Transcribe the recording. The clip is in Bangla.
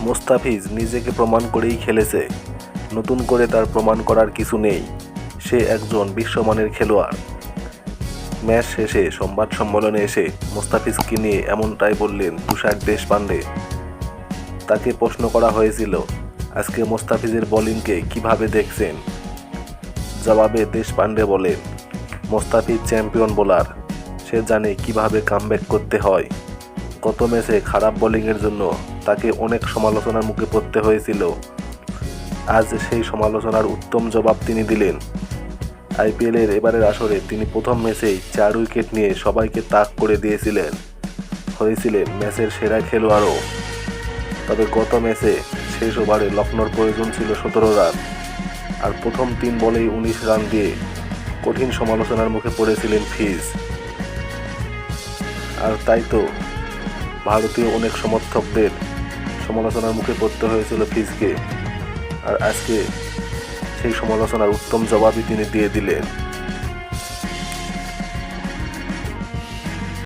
মোস্তাফিজ নিজেকে প্রমাণ করেই খেলেছে, নতুন করে তার প্রমাণ করার কিছু নেই। সে একজন বিশ্বমানের খেলোয়াড়। ম্যাচ শেষে সংবাদ সম্মেলনে এসে মোস্তাফিজকে নিয়ে এমনটাই বললেন তুষার দেশপান্ডে। তাকে প্রশ্ন করা হয়েছিল আজকে মোস্তাফিজের বোলিংকে কিভাবে দেখছেন। জবাবে দেশপান্ডে বলেন, মোস্তাফিজ চ্যাম্পিয়ন বোলার, সে জানে কিভাবে কামব্যাক করতে হয়। গত ম্যাচে খারাপ বোলিংয়ের জন্য তাকে অনেক সমালোচনার মুখে পড়তে হয়েছিল। আজ সেই সমালোচনার উত্তম জবাব তিনি দিলেন। আইপিএলের এবারের আসরে তিনি প্রথম ম্যাচেই 4 উইকেট নিয়ে সবাইকে তাক করে দিয়েছিলেন, হয়েছিলেন ম্যাচের সেরা খেলোয়াড়ও। তবে গত ম্যাচে শেষ ওভারে লক্ষ্ণৌর প্রয়োজন ছিল 17 রান, আর প্রথম 3 বলেই 19 রান দিয়ে কঠিন সমালোচনার মুখে পড়েছিলেন ফিজ। আর তাই তো ভারতীয় অনেক সমর্থকদের সমালোচনার মুখে পড়তে হয়েছিল ফিজকে, আর আজকে সেই সমালোচনার উত্তম জবাবই তিনি দিয়ে দিলেন।